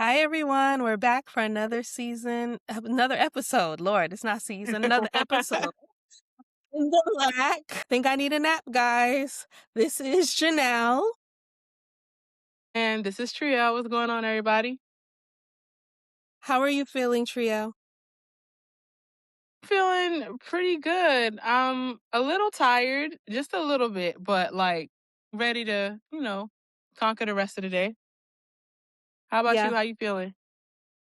Hi, everyone. We're back for another season, another episode. Lord, it's not season, another episode. In the Black. Think I need a nap, guys. This is Janelle. And this is Trio. What's going on, everybody? How are you feeling, Trio? Feeling pretty good. I'm a little tired, just a little bit, but like ready to, conquer the rest of the day. How about Yeah, you? How you feeling?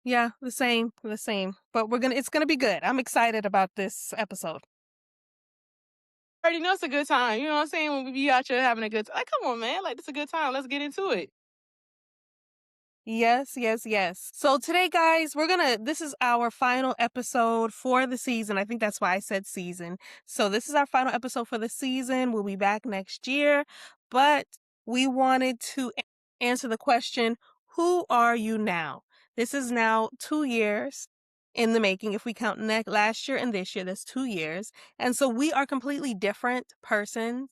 yeah, the same. But it's gonna be good. I'm excited about this episode. Already know it's a good time. You know what I'm saying? When we be out here having a good time. Like, come on, man. Like, it's a good time. Let's get into it. Yes. So today, guys, this is our final episode for the season. I think that's why I said season. So this is our final episode for the season. We'll be back next year, but we wanted to answer the question, who are you now? This is now 2 years in the making. If we count last year and this year, that's 2 years. And so we are completely different persons,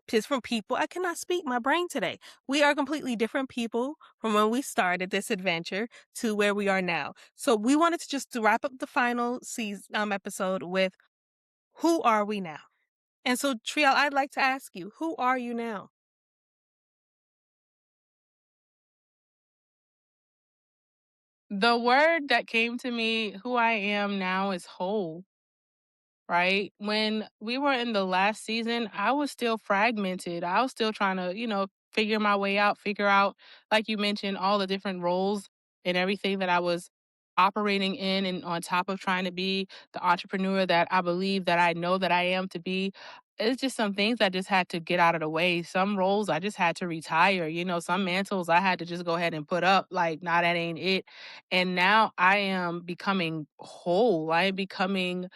different people. I cannot speak my brain today. We are completely different people from when we started this adventure to where we are now. So we wanted to just to wrap up the final season episode with, who are we now? And so, Triel, I'd like to ask you, who are you now? The word that came to me, who I am now, is whole. Right? When we were in the last season, I was still fragmented. I was still trying to, figure my way out, figure out, like you mentioned, all the different roles and everything that I was operating in, and on top of trying to be the entrepreneur that I believe that I know that I am to be. It's just some things I just had to get out of the way. Some roles I just had to retire. Some mantles I had to just go ahead and put up. Like, nah, that ain't it. And now I am becoming whole. I am becoming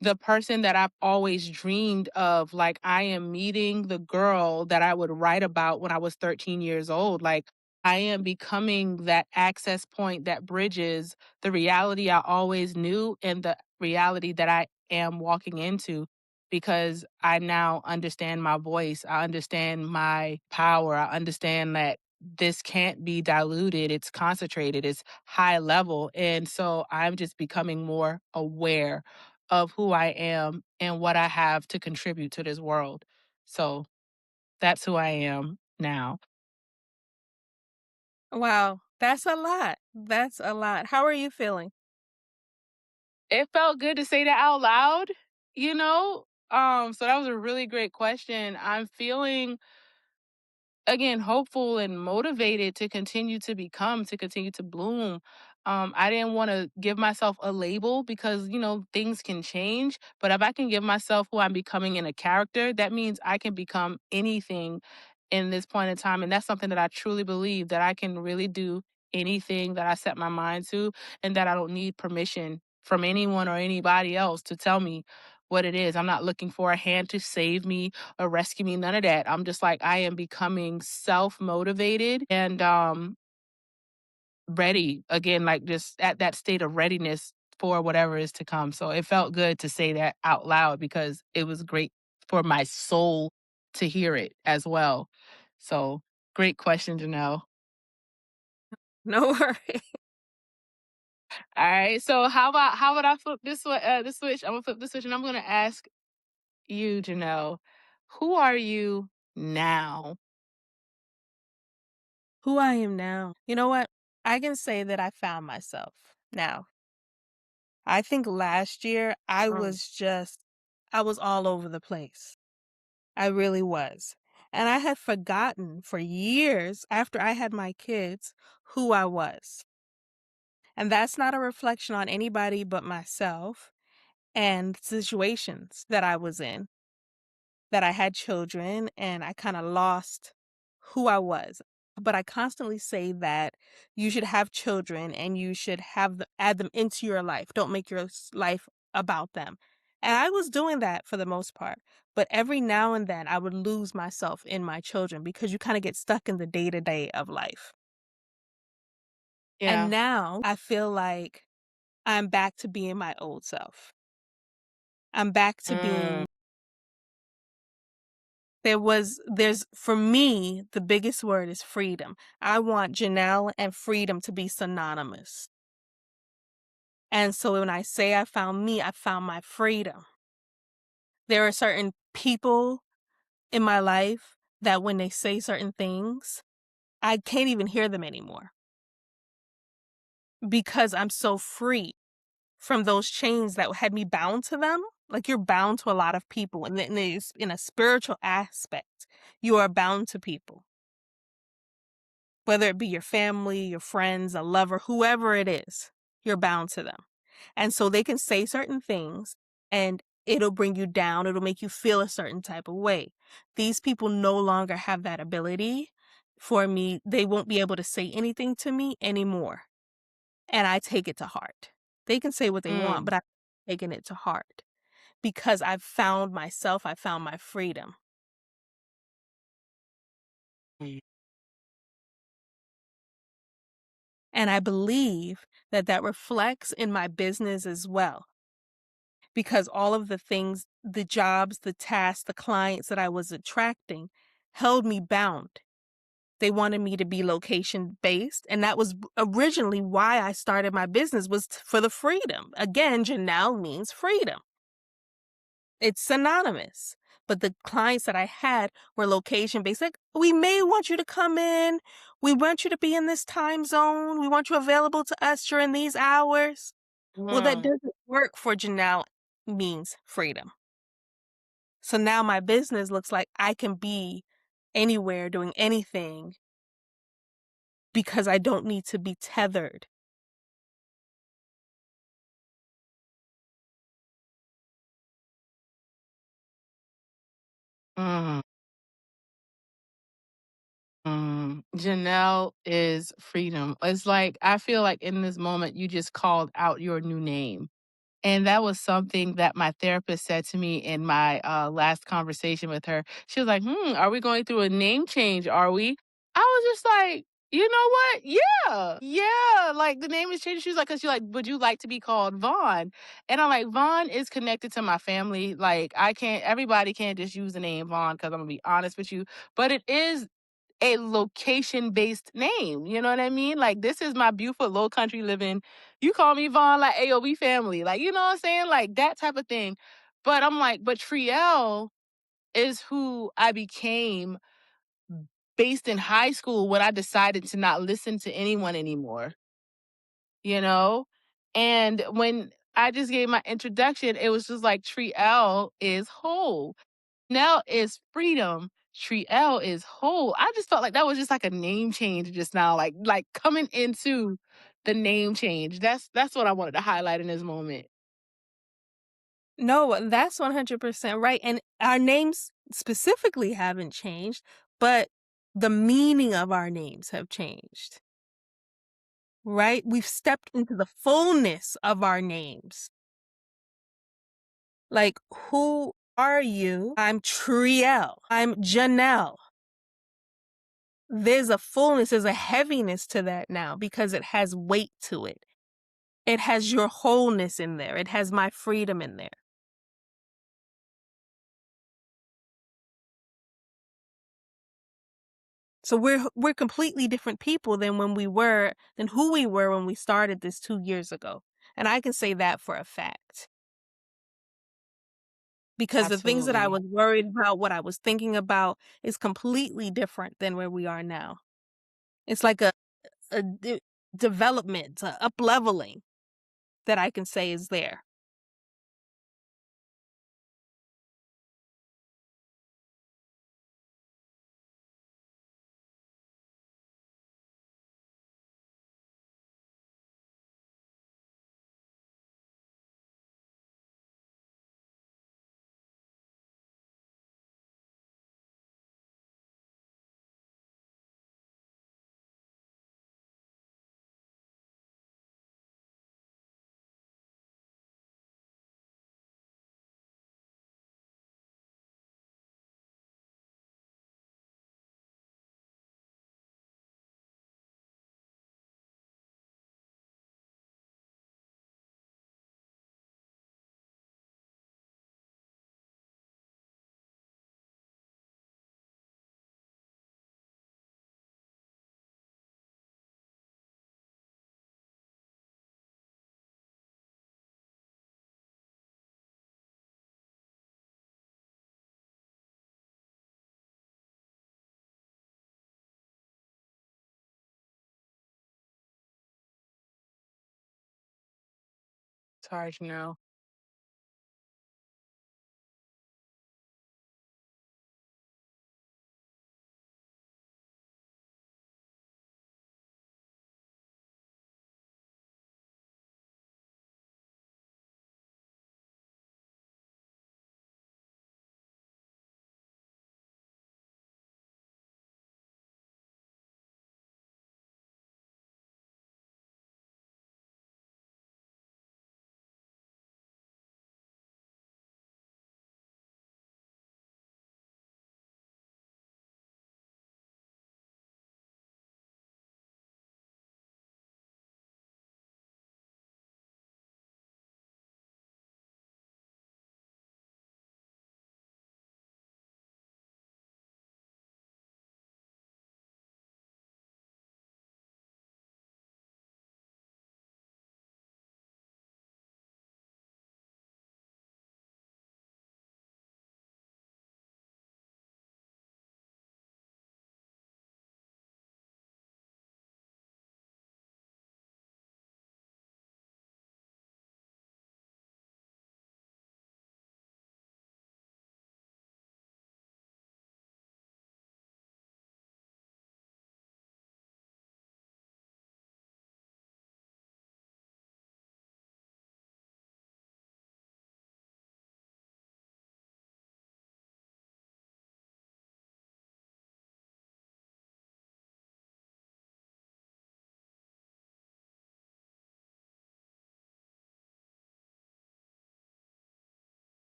the person that I've always dreamed of. Like, I am meeting the girl that I would write about when I was 13 years old. Like, I am becoming that access point that bridges the reality I always knew and the reality that I am walking into, because I now understand my voice. I understand my power. I understand that this can't be diluted. It's concentrated, it's high level. And so I'm just becoming more aware of who I am and what I have to contribute to this world. So that's who I am now. Wow, that's a lot. That's a lot. How are you feeling? It felt good to say that out loud, you know? So that was a really great question. I'm feeling, again, hopeful and motivated to continue to become, to continue to bloom. I didn't want to give myself a label because, things can change. But if I can give myself who I'm becoming in a character, that means I can become anything in this point in time. And that's something that I truly believe, that I can really do anything that I set my mind to, and that I don't need permission from anyone or anybody else to tell me what it is. I'm not looking for a hand to save me or rescue me, none of that. I'm just like, I am becoming self-motivated and ready again, like just at that state of readiness for whatever is to come. So it felt good to say that out loud, because it was great for my soul to hear it as well. So great question to know. No worries. All right. So how about I flip this switch? I'm gonna flip the switch and I'm gonna ask you, Janelle, who are you now? Who I am now. You know what? I can say that I found myself now. I think last year Mm. I was all over the place. I really was. And I had forgotten for years after I had my kids who I was. And that's not a reflection on anybody but myself and situations that I was in, that I had children and I kind of lost who I was. But I constantly say that you should have children and you should add them into your life. Don't make your life about them. And I was doing that for the most part. But every now and then I would lose myself in my children because you kind of get stuck in the day to day of life. And Yeah. now I feel like I'm back to being my old self. I'm back to Mm. being There's for me, the biggest word is freedom. I want Janelle and freedom to be synonymous. And so when I say I found me, I found my freedom. There are certain people in my life that when they say certain things, I can't even hear them anymore because I'm so free from those chains that had me bound to them. Like you're bound to a lot of people, and in a spiritual aspect, you are bound to people, whether it be your family, your friends, a lover, whoever it is, you're bound to them. And so they can say certain things and it'll bring you down. It'll make you feel a certain type of way. These people no longer have that ability for me. They won't be able to say anything to me anymore. And I take it to heart. They can say what they want, Mm. but I'm taking it to heart because I've found myself. I found my freedom. Mm. And I believe that that reflects in my business as well, because all of the things, the jobs, the tasks, the clients that I was attracting held me bound. They wanted me to be location based, and that was originally why I started my business was for the freedom. Again, Janelle means freedom. It's synonymous. But the clients that I had were location based. Like, we may want you to come in. We want you to be in this time zone. We want you available to us during these hours. Well, that Mm. doesn't work for Janelle means freedom. So now my business looks like I can be anywhere doing anything because I don't need to be tethered. Mm. Janelle is freedom. It's like I feel like in this moment you just called out your new name. And that was something that my therapist said to me in my last conversation with her. She was like, are we going through a name change? Are we? I was just like, you know what? Yeah. Yeah. Like the name is changed. She was like, because she's like, would you like to be called Vaughn? And I'm like, Vaughn is connected to my family. Like, everybody can't just use the name Vaughn because I'm going to be honest with you. But it is a location based name. You know what I mean? Like, this is my beautiful low country living. You call me Vaughn, like, AOB family. Like, you know what I'm saying? Like, that type of thing. But I'm like, but Tre'elle is who I became based in high school when I decided to not listen to anyone anymore, you know? And when I just gave my introduction, it was just like Tre'elle is whole. Now is freedom. Tre'elle is whole. I just felt like that was just like a name change just now, like coming into the name change. That's what I wanted to highlight in this moment. No, that's 100% right. And our names specifically haven't changed, but the meaning of our names have changed, right? We've stepped into the fullness of our names. Like, who are you? I'm Trielle. I'm Janelle. There's a fullness, there's a heaviness to that now because it has weight to it. It has your wholeness in there. It has my freedom in there. So we're completely different people than who we were when we started this 2 years ago. And I can say that for a fact. Because the things that I Absolutely. was worried about, what I was thinking about is completely different than where we are now. It's like a development, a up leveling that I can say is there. Sorry, Janelle.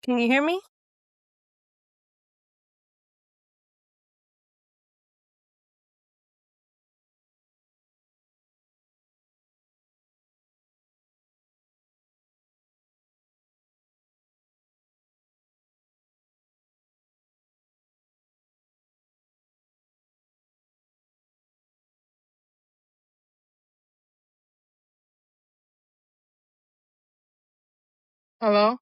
Can you hear me? Hello?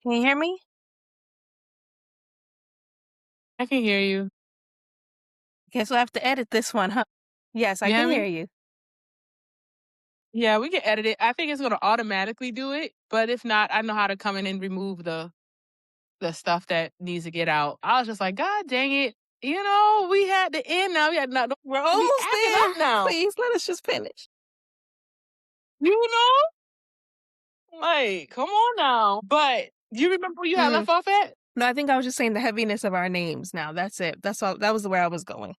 Can you hear me? I can hear you. Guess we'll have to edit this one, huh? Yes, I You can hear hear me? you. Yeah, we can edit it. I think it's gonna automatically do it, but if not, I know how to come in and remove the stuff that needs to get out. I was just like, God dang it. We had the end now. We had not We're be almost acting up there. now. Please let us just finish. You know? Like, come on now. But do you remember where you had Mhm. left off at? No, I think I was just saying the heaviness of our names now. That's it. That's all. That was the where I was going.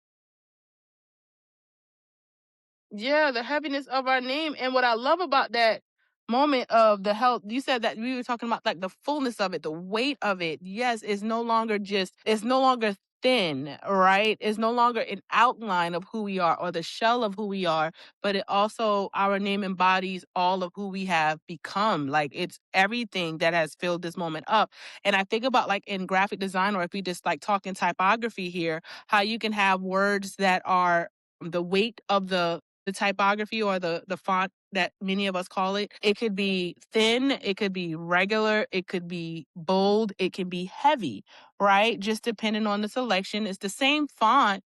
Yeah, the heaviness of our name. And what I love about that moment of the health, you said that we were talking about like the fullness of it, the weight of it. Yes, it's no longer thin, right? It's no longer an outline of who we are or the shell of who we are, but it also, our name embodies all of who we have become. Like it's everything that has filled this moment up. And I think about like in graphic design, or if we just like talk in typography here, how you can have words that are the weight of the typography or the font that many of us call it. It could be thin, it could be regular, it could be bold, it can be heavy, right? Just depending on the selection. It's the same font,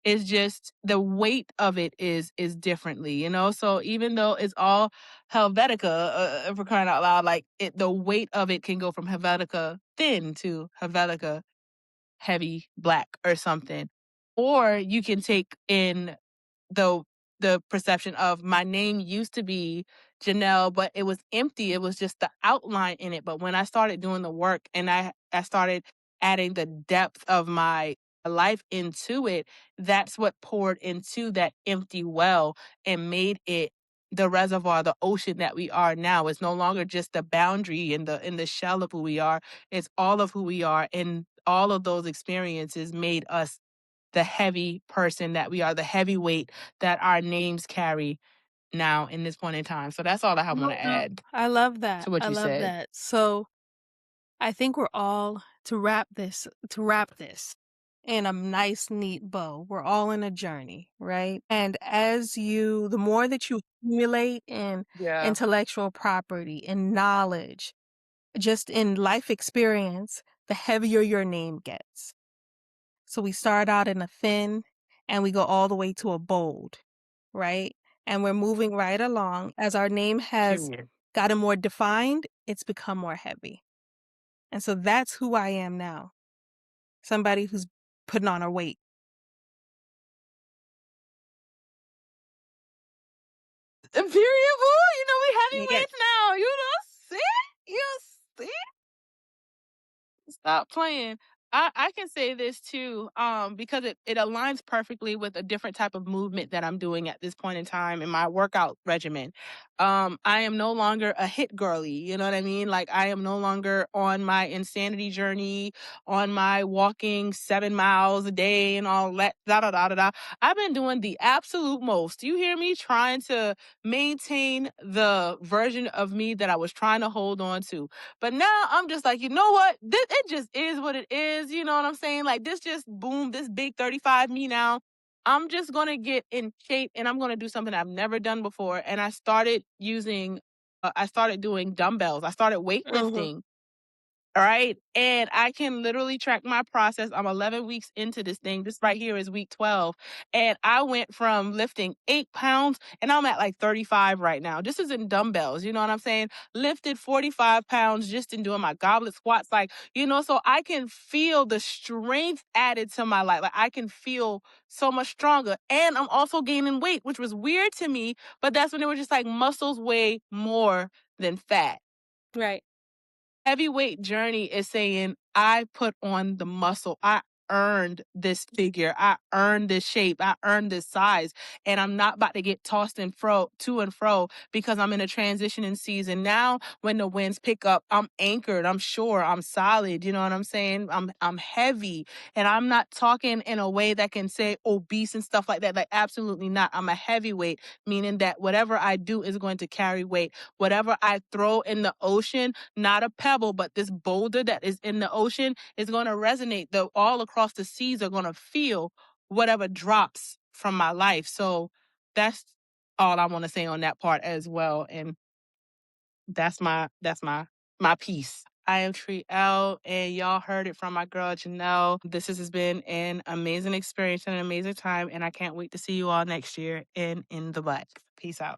it's just the weight of it is differently, you know? So even though it's all Helvetica, for crying out loud, like the weight of it can go from Helvetica thin to Helvetica heavy black or something. Or you can take in the the perception of my name used to be Janelle, but it was empty. It was just the outline in it. But when I started doing the work and I started adding the depth of my life into it, that's what poured into that empty well and made it the reservoir, the ocean that we are now. It's no longer just the boundary in the shell of who we are. It's all of who we are. And all of those experiences made us the heavy person that we are, the heavyweight that our names carry now in this point in time. So that's all I want to add I love that. to what I you love said. that. So I think we're all to wrap this in a nice neat bow. We're all in a journey, right? And the more that you accumulate in Yeah. intellectual property and knowledge, just in life experience, the heavier your name gets. So we start out in a thin and we go all the way to a bold, right? And we're moving right along. As our name has Period. gotten more defined, it's become more heavy. And so that's who I am now. Somebody who's putting on a weight. Period, boo. You know we Yeah. heavyweights now. You know, see, you see. Stop playing. I can say this too, because it aligns perfectly with a different type of movement that I'm doing at this point in time in my workout regimen. I am no longer a hit girly, you know what I mean? Like I am no longer on my insanity journey, on my walking 7 miles a day and all that da da da da da. I've been doing the absolute most. You hear me trying to maintain the version of me that I was trying to hold on to. But now I'm just like, you know what? It just is what it is. You know what I'm saying? Like this just boom, this big 35 me now. I'm just going to get in shape and I'm going to do something I've never done before. And I started doing dumbbells. I started Mhm. weightlifting. All right. And I can literally track my process. I'm 11 weeks into this thing. This right here is week 12. And I went from lifting 8 pounds and I'm at like 35 right now. This is in dumbbells. You know what I'm saying? Lifted 45 pounds just in doing my goblet squats. Like, you know, so I can feel the strength added to my life. Like I can feel so much stronger. And I'm also gaining weight, which was weird to me. But that's when it was just like muscles weigh more than fat. Right. Heavyweight journey is saying, I put on the muscle. I earned this figure. I earned this shape. I earned this size. And I'm not about to get tossed and fro to and fro because I'm in a transitioning season. Now, when the winds pick up, I'm anchored. I'm sure. I'm solid. You know what I'm saying? I'm heavy. And I'm not talking in a way that can say obese and stuff like that. Like absolutely not. I'm a heavyweight, meaning that whatever I do is going to carry weight. Whatever I throw in the ocean, not a pebble, but this boulder that is in the ocean is going to resonate. All across the seas are going to feel whatever drops from my life. So that's all I want to say on that part as well. And that's my piece. I am Tre'elle, and y'all heard it from my girl Janelle. This has been an amazing experience and an amazing time, and I can't wait to see you all next year in the Black. Peace out.